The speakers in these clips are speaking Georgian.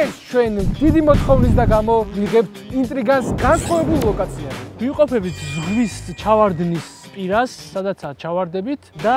დღეს ჩვენ დიდი მოთხოვნის და გამო ვიღებთ ინტრიგანს განსხვავებულ ლოკაციაზე. ვიყოფებით ზღვის ჩავარდნის პირას, სადაცაა ჩავარდებით და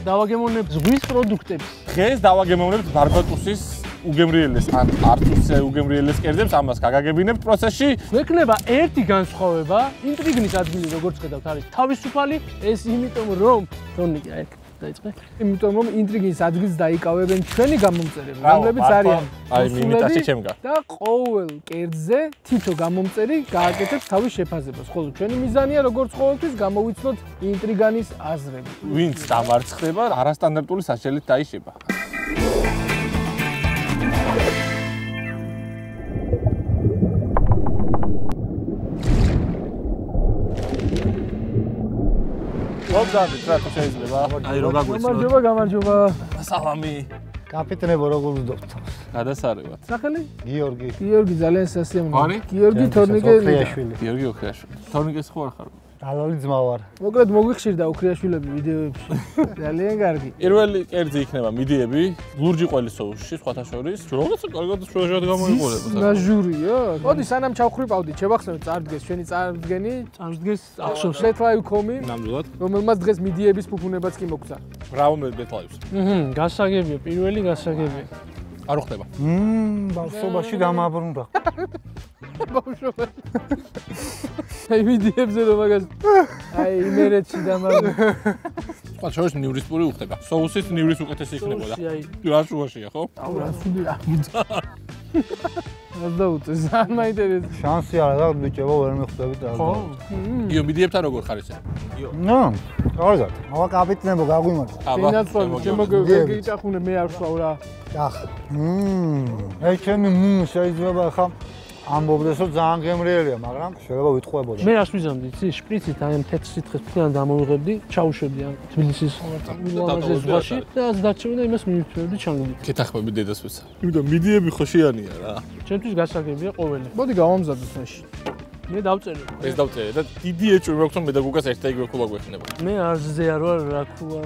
დავაგემოვნებთ ზღვის პროდუქტებს. დღეს დავაგემოვნებთ ბარბატუსის უგემრიელეს ან არწუს უგემრიელეს კერძებს, ამას გაგაგებინებთ პროცესში. გვექნება ერთი განსხვავება, ინტრიგნის ადგილი როგორც ხედავთ არის თავისუფალი, ეს იმიტომ რომ თორნიკე დაიწყე. იმიტომ რომ ინტრიგნის ადგილს დაიკავებენ ჩვენი გამომწერები, რომლებიც არიან აი იმიტაში ჩემგა. და ყოველ კერძზე თითო გამომწერი გააკეთებს თავის შეფასებას. ხოლო ჩვენი მიზანია როგორც ყოველთვის გამოვიცნოთ ინტრიგანის აზრები. ვინც დამარცხდება, არასტანდარტული საშელით დაიშება. მოგზაურობთ რა შეიძლება? აი რო გაგვეცნო. გამარჯობა. სალამი. კაპიტნებო როგორ ვძობთ? გადასარევად. სახელი? გიორგი. გიორგი ძალიან სასიამოვნო. არი? გიორგი თორნიკე. გიორგი ოქრიაშვილი. თორნიკეს ხო არ ხარ? დალალი ძმა ვარ. მოკლედ მოგვიხშირდა ოქრიაშვილები ვიდეოებში. ძალიან კარგი. პირველი კერძი იქნება მიდიები, ლურჯი ყველის სოუსში, სხვათა შორის. რაღაცა კარგად შუაჟად გამოიყურება. ნაჟურია. მოდი სანამ ჩავხრიპავდით, შევახსენოთ წარდგეს ჩვენი წარდგენი. წარდგეს ახსოვს. ბეთლაივ.com-ი, ნამდვილად. რომელმაც დღეს მიდიების ფუფუნებაც კი მოგცა. ბრავო მე ბეთლაივს. გასაგებია, პირველი გასაგებია. არ უხდება. ბავშვობაში დამაბრუნდა. ბავშვობა. აი მიდიებზე რომ მაგას აი იმერეთში დამაბრუნდა. სხვა შორის ნივრისპური უხდება. სოუსის ნივრის უკეთესი იქნებოდა. რა შუაშია ხო? აუ რა სულია. არ დაუწეს, არ მაინტერესებს. შანსი არა და ბიჭებო ვერ მიხვდებით რა. ხო? იო მიდიებთან როგორ ხარ ესე? ნო, კარგად. ავა კაპიტნებო გაგვიმართ. ფინანსური შემოგეკითხუნე მე არ ვსვავ რა. ახ. აი ჩემი შეიძლება ხა ამბობდეს რომ ძალიან გემრიელია, მაგრამ შეიძლება ვიტყვებოდე. მე რას ვიზამდი, იცი, შპრიცით აი ამ თეთრ სითხეს ფლიან დამოვიღებდი, ჩაუშვებდი ამ თბილისის მილანაზე ზღვაში და რაც დარჩებოდა იმას მივიწვევდი ჩანგლით. კეთახმები დედას ვეცა. იმიტომ მიდიები ხოშიანია რა. ჩემთვის გასაგებია ყოველი. მოდი გავამზადოთ მაშინ. მე დავწერე. ეს დავწერე და დიდი ეჭვი მაქვს რომ მე და გუგას ერთ და იგივე ქულა გვექნება. მე არზე არ ვარ რა ქუა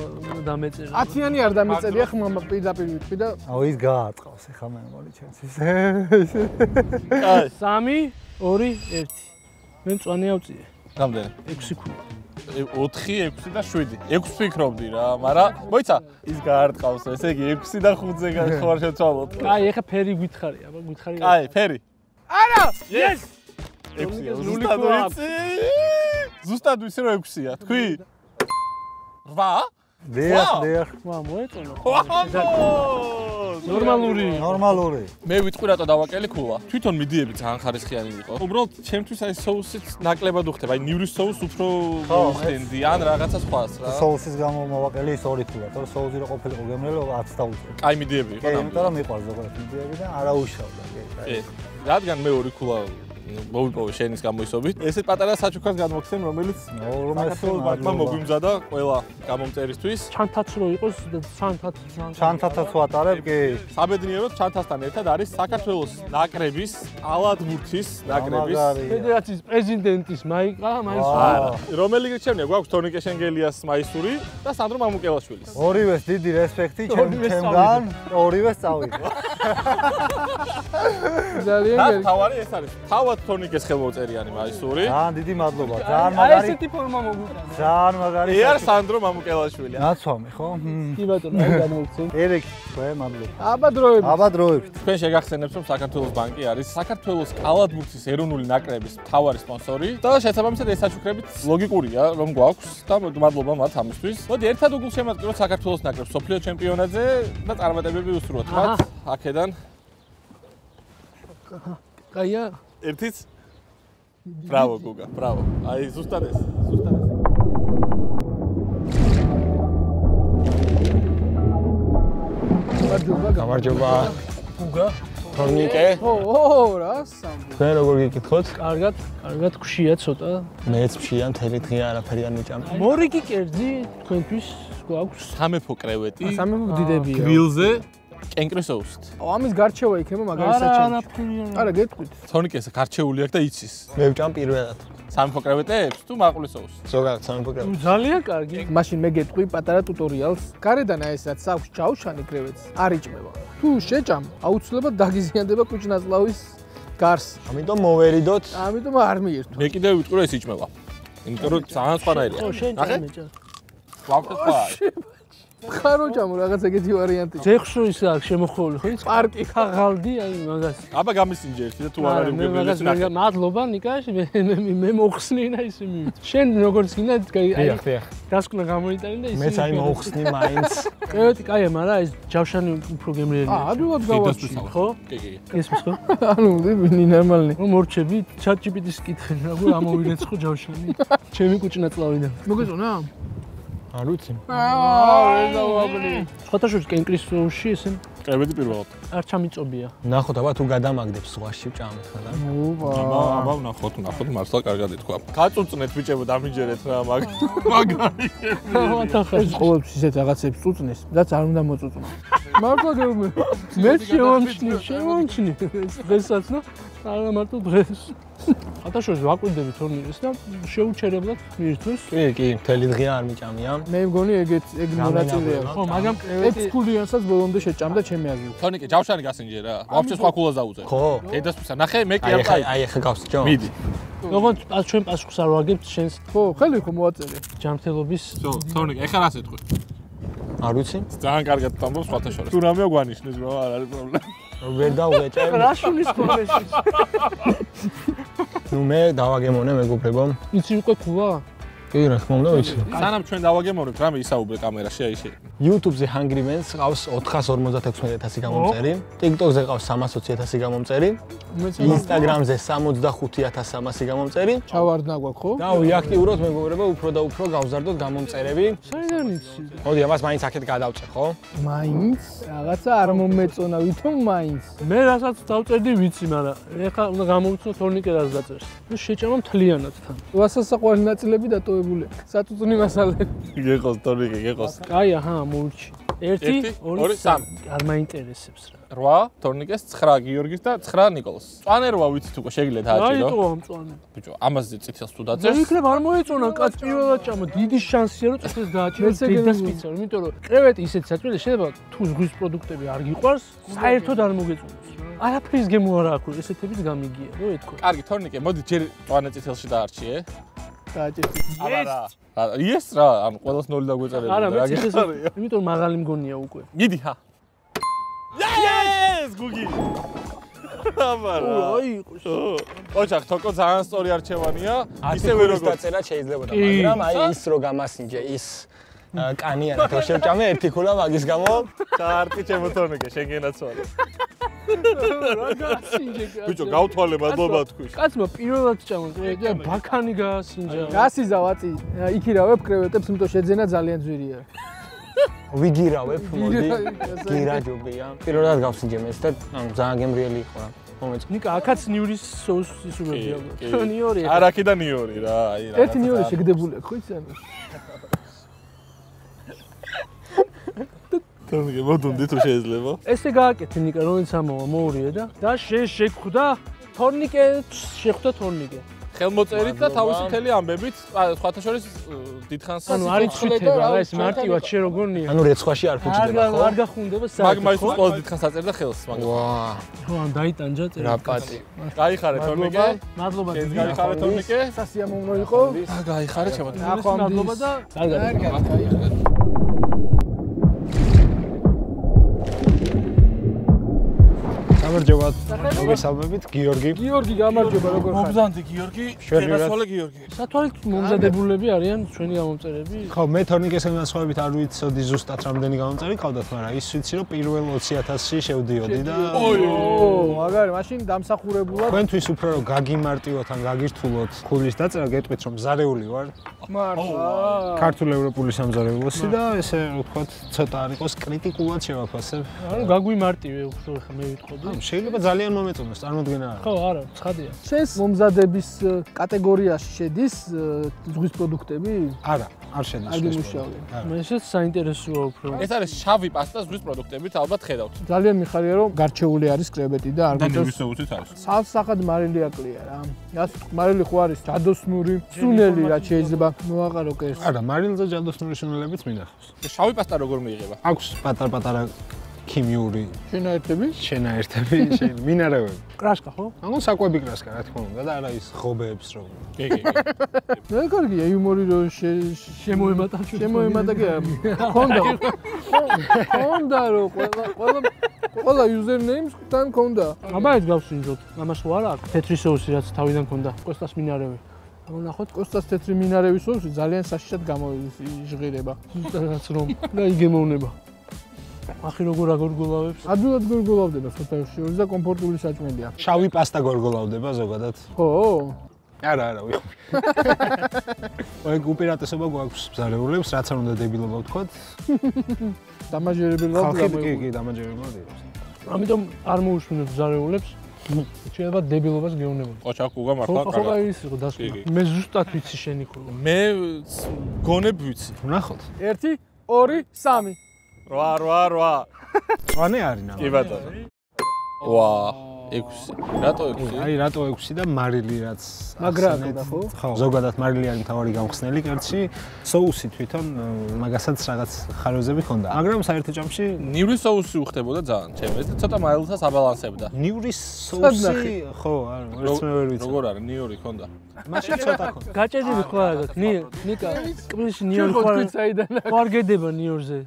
დამეწერა. 10-იანი არ დამეწერია ხმამა პირდაპირ ვიტყვი და აუ ის გააწყავს ეხა მე მგონი ჩემს ის. აი 3 2 1 მე მწვანე ავწიე. რამდენი? 6 ქულა. 4 6 და 7. 6 ფიქრობდი რა, მაგრამ მოიცა ის გაარტყავს, ესე იგი 6 და 5-ზე ხო არ შეცვალოთ. აი ეხა ფერი გითხარი, აბა გითხარი. აი ფერი. არა! yes! ზუსტად ვიცი რომ 6-ია. თქვი? 8? დიახ. ვა მოეწონა. ნორმალური. მე ვიტყვი რატო დავაკელი ქულა. თვითონ მიდიები ძალიან ხარისხიანი იყო. უბრალოდ ჩემთვის აი სოუსიც ნაკლებად უხდება. აი ნივრის სოუს უფრო მოხდენდი ან რაღაცა სხვას რა. სოუსის გამო მოვაკელი ის 2 ქულა, თორე სოუსი რო ყოფილიყო გემრიელი 10 დავუწევ. კაი მიდიები იყო ნამდვილად. იმიტომ რომ მიყვარს ზოგადად მიდიები და არა უშავდა. რადგან მე 2 ქულა მოვიპოვე შენის გამოისობით. ესე პატარა საჩუქრას გადმოგცემ, რომელიც საქართველოს ბანკმა მოგვიმზადა ყველა გამომწერისთვის. ჩანთაც რო იყოს და ჩანთათაც ვატარებ, კი. საბედნიეროდ ჩანთასთან ერთად არის საქართველოს ნაკრების ალადმურთის ნაკრების ფედერაციის პრეზიდენტის მაიკა რომელი გირჩევნია გვაქვს თორნიკე შენგელიას მაისური და სანდრო მამუკელაშვილის. ორივეს დიდი რესპექტი ჩემგან, ორივეს წავიღო. ძალიან და თავარი ეს არის. თავად თორნიკეს ხელმოწერიანი მაისური. ძალიან დიდი მადლობა. ძალიან მაგარი. აი ესეთი ფორმა მოგვიწია. ძალიან მაგარი. ეარ სანდრო მამუკელაშვილი. ნაცვამი ხო? კი ბატონო, აი გამოვცემ. ერიკ, თქვენ მადლობა. აბადროებით. თქვენ შეგახსენებთ რომ საქართველოს ბანკი არის საქართველოს კალათბურთის ეროვნული ნაკრების მთავარი სპონსორი და შესაბამისად ეს საჩუქრებით ლოგიკურია რომ გვაქვს და მადლობა მათ ამისთვის. მოდი ერთად უგულშემატკივროთ საქართველოს ნაკრებს სოფლიო ჩემპიონატზე და წარმატებები უსურვოთ მათ აქედან. კაია ერთიც ბრავო გუგა, ბრავო. აი ზუსტად ეს. გამარჯობა. გუგა, თორნიკე. ო, რა სამბო. თქვენ როგორ გიკითხოთ? კარგად გშია ცოტა. მეც მშია, მთელი დღე არაფერი არ მიჭამ. მორიგი კერძი თქვენთვის გვაქვს. სამეფო კრევეტი. სამეფო დიდებია. გრილზე კენკრის სოუსით. ამის გარჩევა იქნება მაგარი საჩემი. არა, გეტყვით. თორნიკეს გარჩეული აქვს და იცის. მე ვჭამ პირველად. სამეფო კრევეტებს თუ მაყულის სოუსს? ზოგადად სამეფო კრევეტი. ძალიან კარგი. მაშინ მე გეტყვი პატარა ტუტორიალს. გარედან აი ეს რაც აქვს ჯაუშანი კრევეტს არ იჭმება. თუ შეჭამ, აუცილებლად დაგიზიანდება კუჭნაწლავის გარს. ამიტომ მოვერიდოთ. ამიტომ არ მიირთო. მე კიდევ ვიტყვი რომ ეს იჭმება. იმიტომ რომ ძალიან სხვანაირია. ხო, შენ ჭამე. ვაფშე სხვა. ხარო ჭამო რაღაც ეგეთი ვარიანტი. ზეხშო ის აქვს შემოხვეული ხო? პარკი ხაღალდი აი მაგას. აბა გამისინჯე ერთი და თუ არ არის მაგას მადლობა ნიკაში მე მოხსნინა ისე მივით. შენ როგორც გინდა აი დასკვნა გამოიტანე და ისე. მეც აი მოხსნი მაინც. კრევეტი კაია, მაგრამ ეს ჯავშანი უფრო გემრიელია. ადვილად გავარჩი. ხო? კი კი. ესმის ხო? ანუ ვინი ნორმალნი. რომ მორჩები, ChatGPT-ს კითხენ, რა ამო ვირეცხო ჯავშანი. ჩემი კუჭნაწლავიდან. მოგეწონა? არ ვიცი. სხვათა შორის კენკრის სოუსში ესე კრებედი პირველად. არ ჩამიწობია. ნახოთ აბა თუ გადამაგდებს ზღვაში ჭამეთ ხა და. აბა ნახოთ მართლა კარგად ეთქვა. გაწუწნეთ ბიჭებო დამიჯერეთ რა მაგარი. ეს ყოველთვის ისეთ რაღაცებს წუწნეს, რაც არ უნდა მოწუწნო. მართლა გეუბნები. მე შემომჩნი დღესაც და არა მარტო დღეს. ხათა შორის ვაკვირდები თორნირეს და შეუჩერებლად მიირთვეს. კი, მთელი დღე არ მიჭამია. მე მგონი ეგ მონაწილეა. ხო, მაგრამ ექსკურსიანსაც ბოლომდე შეჭამდა ჩემი აზრით. თონიკე ჯავშანი გასინჯე რა. ვაფშე სხვა ქულას დაუძე. ხო. დედასწვისა ნახე მე კი არ წაი. აი ახლა გავსჯო. მიდი. როგორც ჩვენ პასუხს არ ვაგებთ შენს ხო, ხელი ხო მოაწერე. ჯანმრთელობის თონიკე ეხლა რას ეთქვი? არ ვიცი. ძალიან კარგად ვამბობ სხვათა შორის. თუ რამე გვანიშნეს რა არ არის პრობლემა. ვერ დავუღეჭე. რა შუნის პრობლემაში? ნუ მე დავაგემონე მეგობრებო. იცი უკვე ქულა? კი, რა თქმა უნდა ვიცი. სანამ ჩვენ დავაგემოვნებთ რამე ისაუბრე კამერაში აი შე. YouTube-ზე Hungry Man-ს ყავს 456,000 გამომწერი, TikTok-ზე ყავს 320,000 გამომწერი, Instagram-ზე 65,300 გამომწერი. ჩავარდნა გვაქვს ხო? და ვიაქტიუროთ მეგობრებო, უფრო და უფრო გავზარდოთ გამომწერები. საიდან იცი? მოდი, ამას მაინც აქეთ გადავწე, ხო? მაინც რაღაცა არ მომეწონა ვითომ მაინც. მე რასაც დავწერდი ვიცი, მაგრამ ეხლა უნდა გამოვიცნო თორნიკე რას დაწერს. და შეჭამა მთლიანად თან. ვასასაყვარლი ნაწილები დატოვებულია. საწუწუნი მასალები. გეყოს თორნიკე გეყოს. კაი, აჰა, მოვურჩი. 1 2 3 არ მაინტერესებს რა. 8 თორნიკეს 9 გიორგის და 9 ნიკოლას. წვანერვა ვიცით უკვე შეგიძლიათ ააჭირო. აიტო ამ წვანე. ბიჭო, ამაზე წითელს თუ მე დაწერს. ვიქნებ არ მოეწონა კაც პირველად ჭამა. დიდი შანსია რომ წითელს დააჭიროს დედასპიცა, იმიტომ რომ კრევეტი ისეთი საჭმელი შეიძლება თუ ზღვის პროდუქტები არ გიყვარს, საერთოდ არ მოგეწონოს. არაფრის გემო არ აქვს, ესეთების გამიგია, რო ეთქო. კარგი თორნიკე, მოდი ჯერ წვანე წითელში დაარჩიე. დააჭერდი. აბა რა. იეს რა, ანუ ყველას 0 დაგვეწერები. არა, მე წითელს, იმიტომ მაღალი მგონია უკვე. მიდი ხა. Yes, გუგი. აბა რა. აი იყოს. ოჩახ, თოკო ძალიან სწორი არჩევანია. ისევე როგორც დაწერა შეიძლება, მაგრამ აი ის რო გამასინჯე, ის კანიანა თუ შევჭამე ერთი ქულა მაგის გამო. ჩარტი ჩემო თორნიკე, შეგენაც ვარ. რა გასინჯე? ბიჭო, გავთვალე მადლობა თქვის. კაცმა პირველად ჭამა, ბაქანი გაასინჯა. გასიზა ვაწი. იქირავებ კრევეტებს, იმიტომ შეძენა ძალიან ძვირია. ვიგირავებ, მოდი. გირაჯობია. პირველად გავსინჯე მეც და ძალიან გემრიელი იყო რა. მომეწონა. ნიკა, აქაც ნიურის სოუსი სურვებია. ნიორი. არაკი და ნიორი რა, აი რა. ერთი ნიორი შეგდებული აქვს, ხო იცი? თორნიკე, მოდუნდი თუ შეიძლება. ესე გააკეთე ნიკა, რომელიც ამოვა, მოურიე და შეხვდა თორნიკე, შეხვდა თორნიკე. ხელმოწერით და თავისი მთელი ამბებით, სხვათა შორის დიდხანს ანუ არის თვითება რა, ეს მარტივად შე როგორნია. ანუ რეცხვაში არ ფუჭდება ხო? არ გახუნდება საერთოდ. მაგ მაინც ყოველ დიდხანს აწერდა ხელს მაგ. ვა, ხო, ან დაიტანჯა წერა. რა პატი. გაიხარე თორნიკე. მადლობა შენ დიდი. გაიხარე თორნიკე. სასიამოვნო იყო. გაიხარე ჩემო. მადლობა და კარგად. გამარჯობა. მოგესალმებით, გიორგი. გიორგი, გამარჯობა, როგორ ხარ? მობზანდი გიორგი. შეგასვალე გიორგი. სათვალით მომზადებულები არიან ჩვენი გამომწერები. ხო, მე თორნიკეს განსხვავებით არ ვიცოდი ზუსტად რამდენი გამომწერი ყავდათ, მაგრამ ის ვიცი რომ პირველ 20,000-ში შევდიოდი და მაგარი, მაშინ დამსახურებულად. თქვენთვის უფრო რომ გაგიმარტივოთ ან გაგირთულოთ ქულის დაწერა, გეტყვით რომ მზარეული ვარ. მართლა. ქართულ ევროპული სამზარეულოსი და ესე ვთქვათ, ცოტა არ იყოს კრიტიკულად შევაფასებ. ანუ გაგვიმარტივე უფრო ხა მე ვიტყოდი. შეიძლება ძალიან მომეწონოს, წარმოუდგენა არა. ხო, არა, ცხადია. შენს მომზადების კატეგორიაში შედის ზღვის პროდუქტები? არა, არ შედის. არ გიმუშავე. მე ესეც საინტერესოა უფრო. ეს არის შავი პასტა ზღვის პროდუქტებით, ალბათ ხედავთ. ძალიან მიხარია რომ გარჩეული არის კრებეტი და არ და გიწევს. ნივისოუთით არის. სალსახად მარილი აკლია რა. რას მარილი ხო არის ჯადოსნური, სუნელი რაც შეიძლება მოაყარო კერს. არა, მარილზე ჯადოსნური სუნელებიც მინახავს. შავი პასტა როგორ მიიღება? აქვს პატარ-პატარა ქიმიური შენაერთები? შენაერთები, მინარევები. კრასკა ხო? ანუ საკვები კრასკა, რა თქმა უნდა და არა ის ღობეებს რო. კი. მე კარგია იუმორი რო შემოემატა ჩვენ. შემოემატა კი არა. ხონდა რო ყველა username-სთან ხონდა. აბა ეს გავსინჯოთ. ამას ხო არა აქვს თეთრი соуსი რაც თავიდან ქონდა. კოსტას მინარევი. ნახოთ კოსტას თეთრი მინარევის соуსი ძალიან საშიშად გამოიჟღირება. რაც რომ და იგემოვნება. ახი როგორ აგორგოლავებს? ადვილად გორგოლავდება სოფელში და კომფორტული საჭმელია. შავი პასტა გორგოლავდება ზოგადად. ხო? არა, ვიხმ. ოღონდ უპირატესობა გვაქვს ბზარეულებს, რაც არ უნდა დებილობა ვთქვათ. დამაჯერებელად კი, დამაჯერებელად იყოს. ამიტომ არ მოусმინოთ ბზარეულებს. შეიძლება დებილობას გეუბნებოდი. ოჩაკ უგა მართლა ხო ის იყო დასკვნა. მე ზუსტად ვიცი შენი ხოლმე. მე გონებ ვიცი. ვნახოთ. 1 2 3 8. წვანე არის ნამა. კი ბატონო. ვა, 6. რატო 6? აი რატო 6 და მარილი რაც მაგრატო და ხო? ხო, ზოგადად მარილი არის მთავარი გამხსნელი კერძში. соуსი თვითონ მაგასაც რაღაც ხარვეზები ჰქონდა. მაგრამ საერთო ჯამში ნივრის соуსი უხდებოდა ძალიან. ჩემს ეს ცოტა მაილდას აბალანსებდა. ნივრის соуსი ხო, არა, ვერც მე ვერ ვიცი. როგორ არის ნიური ქონდა? მაშინ ცოტა ქონდა. გაჭედილი ხო არა ნიკა კბილში ნიორი ხო არ გედება ნიორზე.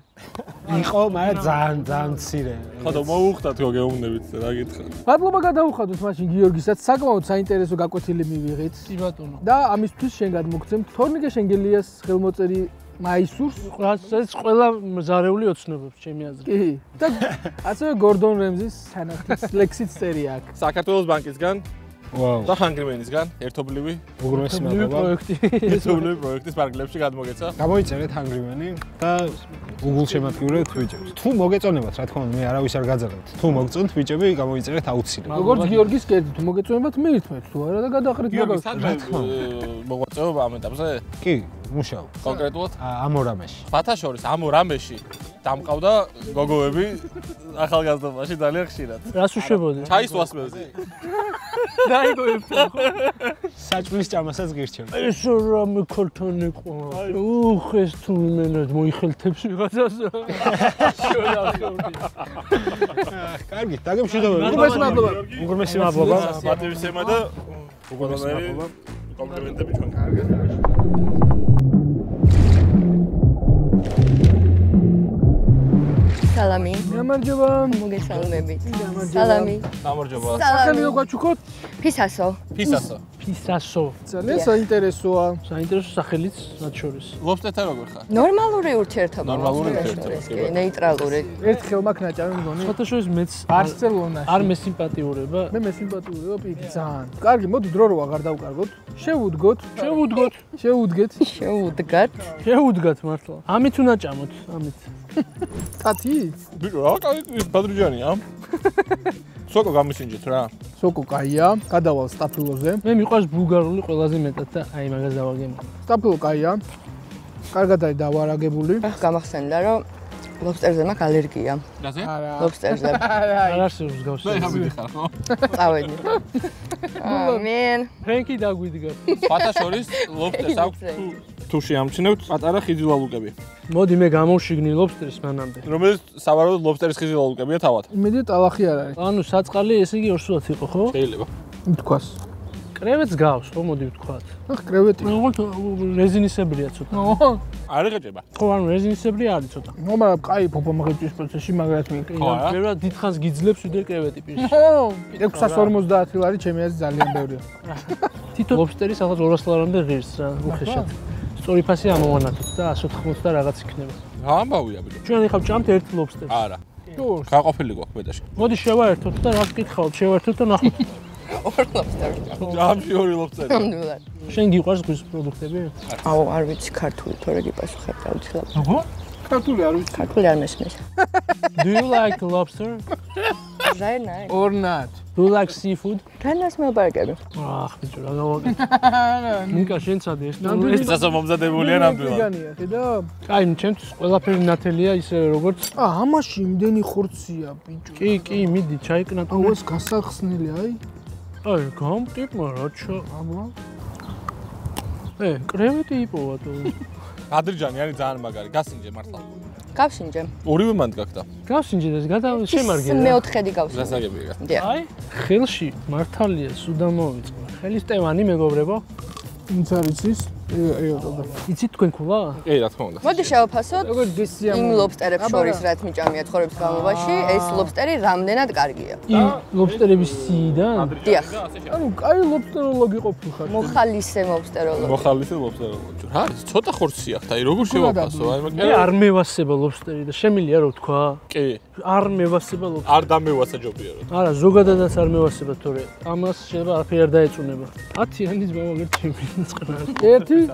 იყო, მაგრამ ძალიან მცირე. ხო და მოუხდა თქო გეუბნებით რა გითხრა. მადლობა გადავუხადოთ მაშინ გიორგისაც საკმაოდ საინტერესო გაკვეთილი მივიღეთ. კი ბატონო. და ამისთვის შენ გადმოგცემთ თორნიკე შენგელიას ხელმოწერი მაისურს. რაც ყველა მზარეული ოცნებობს ჩემი აზრით. კი. და ასევე გორდონ რემზის თანახმად ლექსიც წერია აქ. საქართველოს ბანკისგან ვაუ. და ჰანგრიმენისგან ერთობლივი უგრმესი მადლობა. პროექტი. ერთობლივი პროექტის პარკლებში გადმოგეცა. გამოიწერეთ ჰანგრიმენი და უგულშემატკივრებთ ბიჭებს. თუ მოგეწონებათ, რა თქმა უნდა, მე არავის არ გაძაღებთ. თუ მოგწონთ ბიჭები, გამოიწერეთ აუცილებლად. როგორც გიორგის კერძი, თუ მოგეწონებათ, მიირთმევთ თუ არა და გადაყრით გიორგი, მაგას. სად მოღვაწეობა ამ ეტაპზე? კი, მუშაობ. კონკრეტულად? ამ ორამეში. ფათაშორის ამ რამეში დამყავდა გოგოები ახალგაზრდობაში ძალიან ხშირად. რას უშვებოდი? ჩაის ვასმევზე. დაიგოებდა. საჭმლის ჭამასაც გირჩევ. ეს რამე ქოლთან იყო. უხ ეს თუ იმენად მოიხელთებს ვიღაცას. კარგი, დაგემშვიდობები. უგრმესი მადლობა. უგრმესი მადლობა. პატივისცემა და უგონებელი კომპლიმენტები ჩვენ კარგად. სალამი. გამარჯობა. მოგესალმებით. სალამი. გამარჯობა. სახელი რო გაჩუქოთ? ფისასო. ფისასო. ფისასო. ძალიან საინტერესოა. საინტერესო სახელიც რაც შორის. ლობსტერთან როგორ ხარ? ნორმალური ურთიერთობა. ნორმალური ურთიერთობა, კი, ნეიტრალური. ერთხელ მაქვს ნაჭამი მგონი. სხვათა შორის მეც ბარსელონაში. არ მესიმპათიურება. მე მესიმპათიურება პიკი ძალიან. კარგი, მოდი დრო რო აღარ დავკარგოთ. შევუდგოთ. შევუდგეთ. შეუდგათ. შევუდგათ მართლა. ამით უნდა ჭამოთ, ამით. კათი? ბიჭო, რა კაი ბადრიჯანია? სოკო გამისინჯეთ რა. სოკო კაია, გადავალ სტაფილოზე. მე მიყვარს ბულგარული ყველაზე მეტად და აი მაგას დავაგემო. სტაფილო კაია. კარგად არის დავარაგებული. გამახსენდა რომ ლობსტერზე მაქვს ალერგია. რაზე? არა. ლობსტერზე. არ არსებობს გავსი. მე ხარ ხო? წავედი. ამენ. ფრენკი დაგვიდგა. ფათაშორის ლობსტერს აქვს თუ შეამჩნევთ პატარა ხიძილალუკები. მოდი მე გამოვშიგნი ლობსტერს მანამდე. რომელიც სავარაუდოდ ლობსტერის ხიძილალუკებია თავად. იმედია ტალახი არ არის. ანუ საწყალი ესე იგი 200-ად იყო, ხო? შეიძლება. თქვას. კრევეტს გავს, ხო მოდი ვთქვათ. ახ კრევეტი. როგორც რეზინისებრია ცოტა. არ იღეჭება. ხო, ანუ რეზინისებრი არის ცოტა. ნუ მაგრამ კაი ფოფომაღებჭის პროცესში მაგრად მიყი. ხო რა? ბევრად დიდხანს გიძლებს ვიდრე კრევეტი პირში. ხო, 650 ლარი ჩემი აზრით ძალიან ბევრია. თითო ლობსტერი სადღაც 200 ლარამდე ღირს რა, უხეშად. სწორი ფასი ამოვანათოთ და 180 და რაღაც იქნება. რა ამბავია ბიჭო? ჩვენ ეხავ ჭამთ ერთ ლობსტერს. არა. გაყოფილი გვაქვს ბედაში. მოდი შევაერთოთ და რა გკითხავთ, შევაერთოთ და ნახოთ. ორ ლობსტერი. ჯამში ორი ლობსტერი. ნამდვილად. შენ გიყვარს ზღვის პროდუქტები? აუ, არ ვიცი ქართული თორე გიპასუხებ დაუცილებლად. აბა? ქართული არ ვიცი. ქართული არ მესმის. Do you like lobster? Very nice. Or not. Do you like seafood? რანას მეუბარგები? აх, ბიჭო, რა გავაკეთე. ნიკა შენ წადი ეს. ეს ასე მომზადებულია ნამდვილად. გიგანია, ხედა? კაი, ჩემთვის ყველაფერი ნათელია ისე როგორც. ამაში იმდენი ხორცია, ბიჭო. კი, მიდი, ჩაიკნატო. აუ ეს გასახსნელი, აი. აი, გამტიპმა რაჩო. აბა. კრევეტი იპოვა თუ. ბადრიჯანი არის ძალიან მაგარი, გასინჯე მართლა. გავსინჯე. ორივე მანდ გაკდა. გავსინჯედეს, შემარგე. მეოთხედი გავსინჯე. გასაგებია. აი, ხელში მართალია სუდამ მოვიწყო. ხელის ტევანი მეგობრებო. ვინც არის ის? იცით თქვენ ქულა? კი, რა თქმა უნდა. მოდი შევაფასოთ. როგორ გესია იმ ლობსტერებს შორის რაც მიჭამია ცხოვრების განმავლობაში, ეს ლობსტერი რამდენად კარგია. იმ ლობსტერების სიიდან? დიახ. ანუ კაი ლობსტეროლოგი ყოფილი ხარ. მოხალისე ლობსტეროლოგი. მოხალისე ლობსტეროლოგი. რა არის? ცოტა ხორცი აქვს, აი როგორ შევაფასო? აი მე არ მევასება ლობსტერი და შემილია რო თქვა. კი. არ მევასება ლობსტერი. არ დამევასა ჯობია რა. არა, ზოგადადაც არ მევასება, თორე ამას შეიძლება არაფერი არ დაეწუნება. 10-იანის მოვაგერთ ჩემი წყნარი. 1 2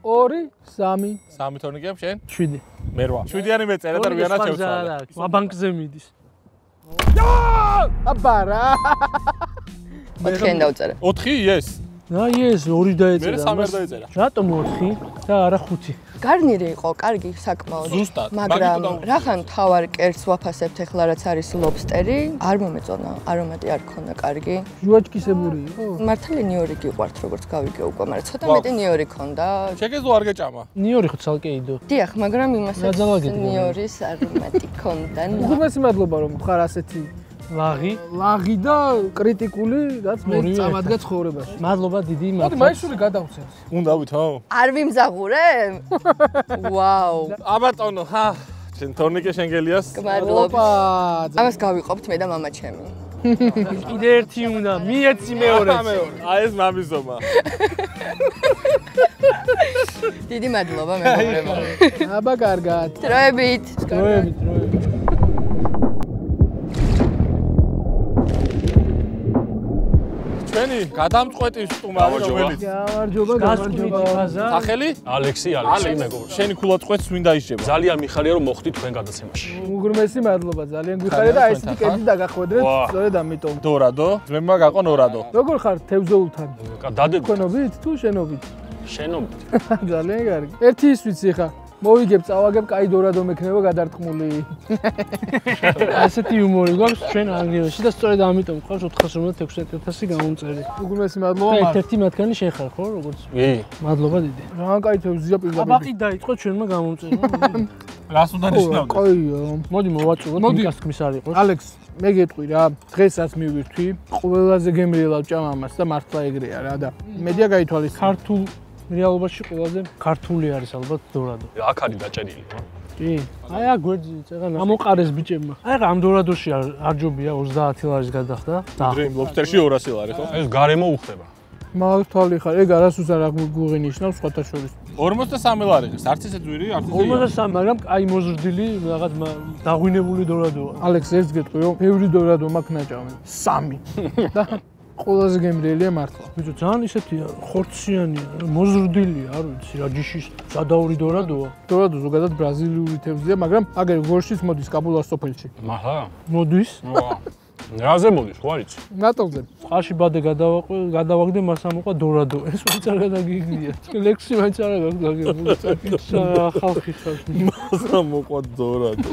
3 3 თორნიკია შენ? 7. მე 8. 7-იანი მეწერა და რვიანად შევცვალე. აბანკზე მიდის. აბარა. 4-იანი დავწერე. 4 yes. აი ეს 2 დაეწერა. მე 3 არ დაეწერა. რატომ 4 და არა 5? გარნირი იყო, კარგი საკმაოდ. ზუსტად. მაგრამ რახან თავარ კერს ვაფასებთ ახლა რაც არის ლობსტერი, არ მომეწონა, არომატი არ ქონდა კარგი. ჟუაჭკისებური იყო? მართალი ნიორი გიყვართ, როგორც გავიგე უკვე, მაგრამ ცოტა მეტი ნიორი ქონდა. შეგეძლო არ გეჭამა. ნიორი ხო ცალკე იდო. დიახ, მაგრამ იმასაც გაძალაგეთ. ნიორის არომატი ქონდა. უღმესი მადლობა რომ ხარ ასეთი ლაღი და კრიტიკული, რაც მე წამადგა ცხოვრებაში. მადლობა დიდი მოდი მაისური გადავცემ. უნდა ვითო? არ ვიმზაღურე? ვაუ. აბატონო, ჰა, შენ თორნიკე შენგელიას. მადლობა. ამას გავიყოფთ მე და მამა ჩემი. კიდე ერთი უნდა, მიეცი მეორეც. აი ეს მამიზომა. დიდი მადლობა მეგობრებო. აბა კარგად. დროებით. დროებით. ჩვენი გადამწყვეტი სტუმარი რომელიც გამარჯობა. სახელი? ალექსი მეგობრებო. შენი ქულაწყვეტს მინდა ისჯება. ძალიან მიხარია რომ მოხვდით თქვენ გადაცემაში. უღრმესი მადლობა, ძალიან გვიხარია და აი ესეთი კედი დაგახვედრეთ, სწორედ ამიტომ. დორადო, ძმებმა გაყო ნორადო. როგორ ხარ თევზოულთან? დადებით. თქვენობით თუ შენობით? შენობით. ძალიან კარგი. ერთი ის ვიცი ხა. მოვიგებ, წავაგებ, კაი დორადო მექნება გადარტყმული. ასეთი იუმორი გვაქვს ჩვენ ანგლიაში და სწორედ ამიტომ ყავს 456.000 გამომწერი. უგუნესი მადლობა. ერთ-ერთი მათგანი შენ ხარ ხო, როგორც? კი. მადლობა დიდი. რა კაი თევზია პირდაპირ. აბაყი დაიწყო ჩვენმა გამომწერმა. რას უნდა ნიშნავდეს? კაია. მოდი მოვაწილოთ, იმას თქმის არ იყოს. ალექს, მე გეტყვი რა, დღესაც მივირთვი, ყველაზე გემრიელავ ჭამამას და მართლა ეგრეა რა და მედია გაითვალისწინე. ქართულ რეალობაში ყველაზე ქართული არის ალბათ დორადო. აქ არის დაჭერილი. კი. აი აქ გვერდზე წეგან ამოყარეს ბიჭებმა. აი რა ამ დორადოში არ ჯობია 30 ლარის გადახდა. დრიმ ლობსტერში 200 ლარი ხო? ეს გარემო უხდება. მართალი ხარ, ეგ არასდროს არ გუღინიშნავს სხვათა შორის. 53 ლარი ღირს, არც ისე ძვირი, არც ისე. 53, მაგრამ აი მოზრდილი რაღაც დაღვინებული დორადოა. ალექს ერთს გეტყვი რომ ბევრი დორადო მაქვს ნაჭამი. 3. და ყველაზე გემრიელია მართლა. ბიჭო, ძალიან ისეთია, ხორციანია, მოზრდილია, არ ვიცი, რა ჯიშის სადაური დორადოა. დორადო ზოგადად ბრაზილიური თევზია, მაგრამ აგერ გორშიც მოდის კაბულას სოფელში. მაჰა. მოდის? რაზე მოდის, ხო არიცი? ნატოლზე. წყალში ბადე გადავაგდე, მას ამოყვა დორადო. ეს მაინც არ გადაგიგია. ლექსი მაინც არ გადაგიგია. ხალხი ხარ. მას ამოყვა დორადო.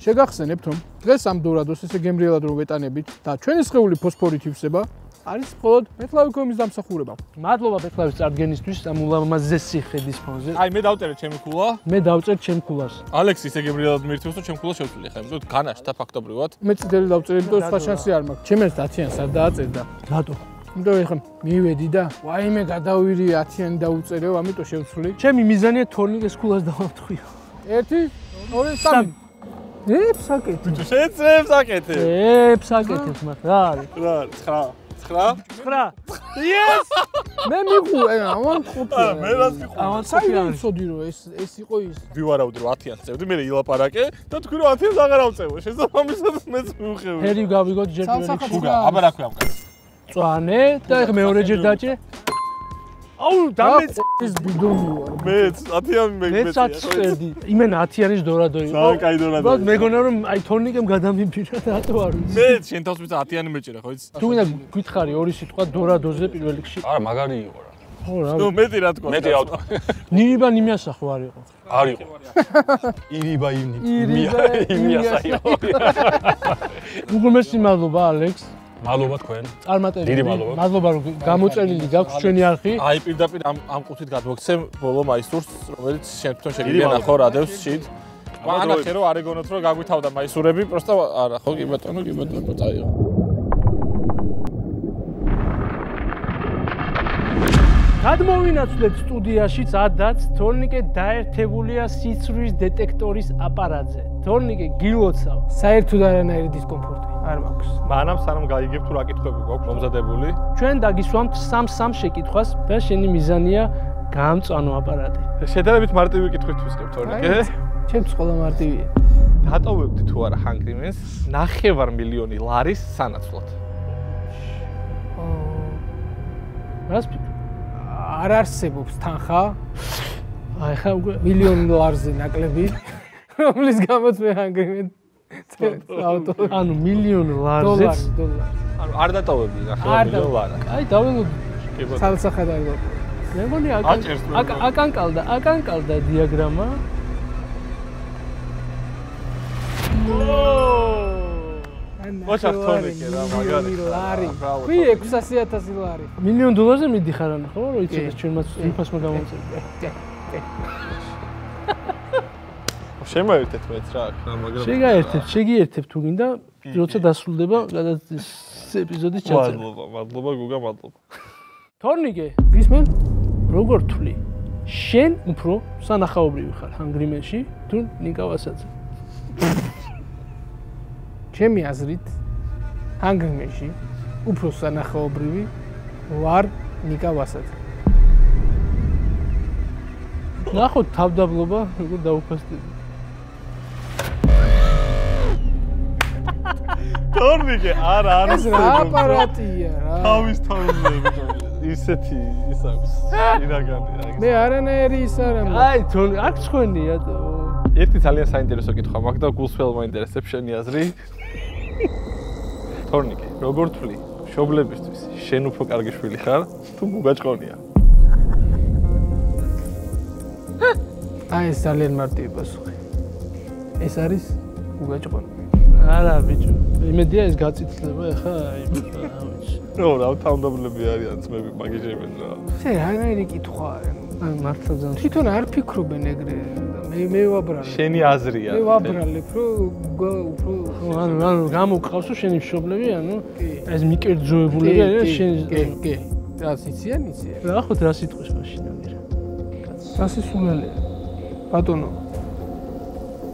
შეგახსენებთ რომ დღეს ამ დორადოს ესე გემრიელად რომ ვეტანებით და ჩვენი სხეული ფოსფორით ივსება, არის მხოლოდ ბეკლავიქომის დამსახურება. მადლობა ბეკლავის წარდგენისთვის ამ ულამაზესი ხედის ფონზე. აი მე დავწერე ჩემი ქულა. მე დავწერ ჩემ ქულას. ალექსი ისე გემრიელად მირთვევს რომ ჩემ ქულა შევწვილი ხა, იმიტომ განაშთა ფაქტობრივად. მე წითელი დავწერე, იმიტომ სხვა შანსი არ მაქვს. ჩემს 10-იანს არ დააწერდა. რატო? იმიტომ ეხლა მივედი და ვაიმე გადავირი 10-იანი დაუწერეო, ამიტომ შევცვლი. ჩემი მიზანია თორნიკეს ქულას დავამტყვიო. 1 2 3 ეფსაკეთე. შეცრებს აკეთე. ეფსაკეთებს მათ რა არის? რა, 9. 9. Yes! მე მიყურე, ამან ყოფია. მე რას მიყურე? ამან საერთოდ ვიცოდი რომ ეს იყო ის. ვივარავდი რომ 10-იანს წევდი, მე ილაპარაკე და თქვი რომ 10-იანს აღარ ავწევო. შესაბამისად მეც მივხევი. ფერი გავიგოთ ჯერ პირველ რიგში. უგა, აბა რა ქვია ამ კაცს? წვანე და ეხლა მეორეჯერ დაჭრე. აუ, დამეც ის ბიდონი ვარ. მეც 10-იანი მეც 10 წერდი. იმენა 10-იანის დორადო იყო. ძალიან კაი დორადო. მაგრამ მეგონა რომ აი თორნიკემ გადამიფირა და რატო არ ვიცი. მეც შენ თავს ვიცა 10-იანი მეჭერა ხო იცი? თუ ვინდა გითხარი ორი სიტყვა დორადოზე პირველ რიგში. არა, მაგარი იყო რა. ხო რა. ნუ მეტი რა თქვა. მეტი ავტო. ნირიბა ნიმიასა ხო არ იყო? არ იყო. იმიასა იყო. უგუნესი მადლობა ალექს. მადლობა თქვენ. წარმატებები. დიდი მადლობა. მადლობა რომ გამოწერილი გაქვს ჩვენი არხი. აი პირდაპირ ამ ყუთით გადმოგცემ ბოლო მაისურს, რომელიც შენ თვითონ შეგიძლია ნახო რადევს შით. ანახე რომ არ ეგონოთ რომ გაგვითავდა მაისურები, პროსტა არა, ხო კი ბატონო, წაიღო. გადმოვინაცვლეთ სტუდიაში სადაც თორნიკე დაერთებულია სიცრუის დეტექტორის აპარატზე. თორნიკე გილოცავ. საერთოდ არანაირი დისკომფორტი არ მაქვს. მანამ სანამ გაიგებ თუ რა კითხვები გვაქვს მომზადებული. ჩვენ დაგისვამთ სამ შეკითხვას და შენი მიზანია გამწვანო აპარატი. შედარებით მარტივი კითხვით ვისკებ თორნიკე. ჩემს ყველა მარტივია. დატოვებდი თუ არა ჰანგრიმენს 9,5 ლარის სანაცვლოდ. რას ფიქრობ? არ არსებობს თანხა. აი ხა უკვე $1,000,000-ზე ნაკლები, რომლის გამოც მე ჰანგრიმენ ავტო. ანუ $1,000,000-ზეც ანუ არ დატოვებდი 9,5 ლარა. აი დაველოდი. სალსახად არ გქონდა. მე მგონი აკანკალდა დიაგრამა. ოჩახ თორნიკე რა მაგარი. ლარი. 600,000 ლარი. $1,000,000-ზე მიდიხარ ანუ ხო რომ იცოდეს ჩვენმაც ინფასმა გამოწერა. შემოერთეთ მეც რა აქ რა მაგრამ შეგიერთებ თუ გინდა როცა დასრულდება გადაცემის ეპიზოდის ჩაწერა. მადლობა გუგა მადლობა. თორნიკე გისმენ როგორ თვლი შენ უფრო სანახაობრივი ხარ ჰანგრიმენში თუ ნიკა ვასაძე? ჩემი აზრით ჰანგრიმენში უფრო სანახაობრივი ვარ ნიკა ვასაძე. ნახოთ თავდაბლობა როგორ დაუფასდები. თორნიკე არა არის რა აპარატია რა. თავის თავზე ისეთი ის აქვს ინაგანი რა. მე არანაირი ის არა. აი თორნი აქ ხვენია. ერთი ძალიან საინტერესო კითხვა მაქვს და გულს ველმა ინტერესებს შენი აზრი. თორნიკე, როგორ თვლი მშობლებისთვის შენ უფრო კარგი შვილი ხარ თუ გუგაჭყონია? აი ეს ძალიან მარტივი პასუხი. ეს არის გუგაჭყონია. არა ბიჭო, იმედია ეს გაწითლება ახლა აი რო რა თავდაბლები არიან ძმები მაგიჟებენ რა. შე რანაირი კითხვა არა. აი მართლა ძალიან თვითონ არ ფიქრობენ ეგრე. მე ვაბრალებ. შენი აზრია. მე ვაბრალებ, რომ უფრო ანუ გამოყავს შენი მშობლები, ანუ ეს მიკერძოებულები არის შენი. კი. რას იციან? ნახოთ რა სიტყვის მაშინ აღირა. სასისულელია.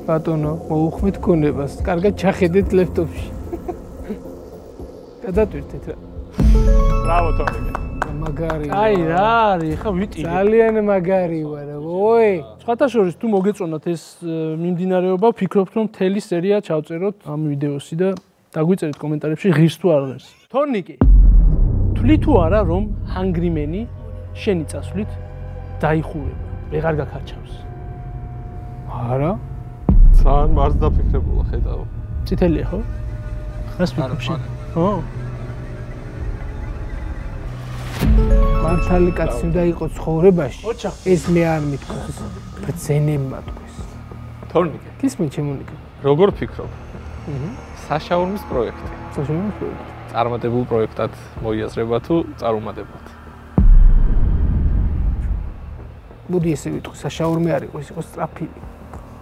ბატონო, მოუხმეთ გონებას. კარგად ჩახედეთ ლეპტოპში. გადატვირთეთ რა. ბრავო თორნიკე. მაგარი. აი რა არის, ხა ვიტირე. ძალიან მაგარი ვარ. ой. სხვათა შორის თუ მოგეწონათ ეს მიმდინარეობა, ვფიქრობთ რომ მთელი სერია ჩავწეროთ ამ ვიდეოსი და დაგვიწერეთ კომენტარებში ღირს თუ არ ღირს. თორნიკე, თვლი თუ არა რომ ჰანგრიმენი შენი წასვლით დაიხურება, ვეღარ გაქარჩავს? არა. ძალიან მარს დაფიქრებულა ხედავ. წითელია ხო? რას ვფიქრობ შენ? ხო? მართალი კაცი უნდა იყოს ცხოვრებაში. ეს მე არ მithქვას. ბრძენებმა თქვეს. თორნიკე, გისმენ ჩემონიკა. როგორ ფიქრობ? საშაურმის პროექტი. საშაურმის პროექტი. წარმატებულ პროექტად მოიაზრება თუ წარუმატებლად? მოდი ესე ვიტყვი, საშაურმე არ იყოს, იყოს სწრაფი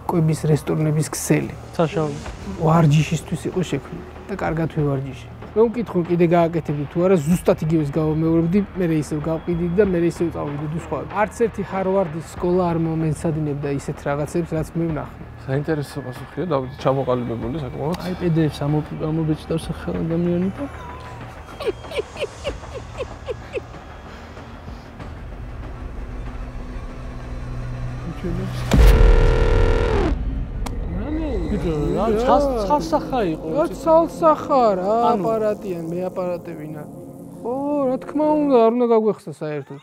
კვების რესტორნების ქსელი. საშაურმე. ვარჯიშისთვის იყოს შექმნილი და კარგად ვევარჯიში. მე ვკითხო კიდე გააკეთებდი თუ არა, ზუსტად იგივეს გავამეორებდი, მე ისევ გავყიდიდი და მე ისევ წავიდოდი სხვა. არც ერთი ჰარვარდის სკოლა არ მომენცადინებდა ისეთ რაღაცებს, რაც მე ვნახე. საინტერესო პასუხია, დავით ჩამოყალიბებული საკმაოდ. აი PDF-ს ამობეჭდავს ახალ ადამიანი და რა ცალსახა იყო? რა ცალსახა რა აპარატია, მე აპარატებინა. ო, რა თქმა უნდა, არ უნდა გაგვეხსნა საერთოდ.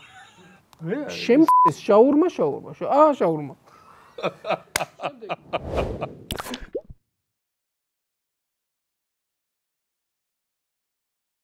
შემწეს შაურმა. შაურმა.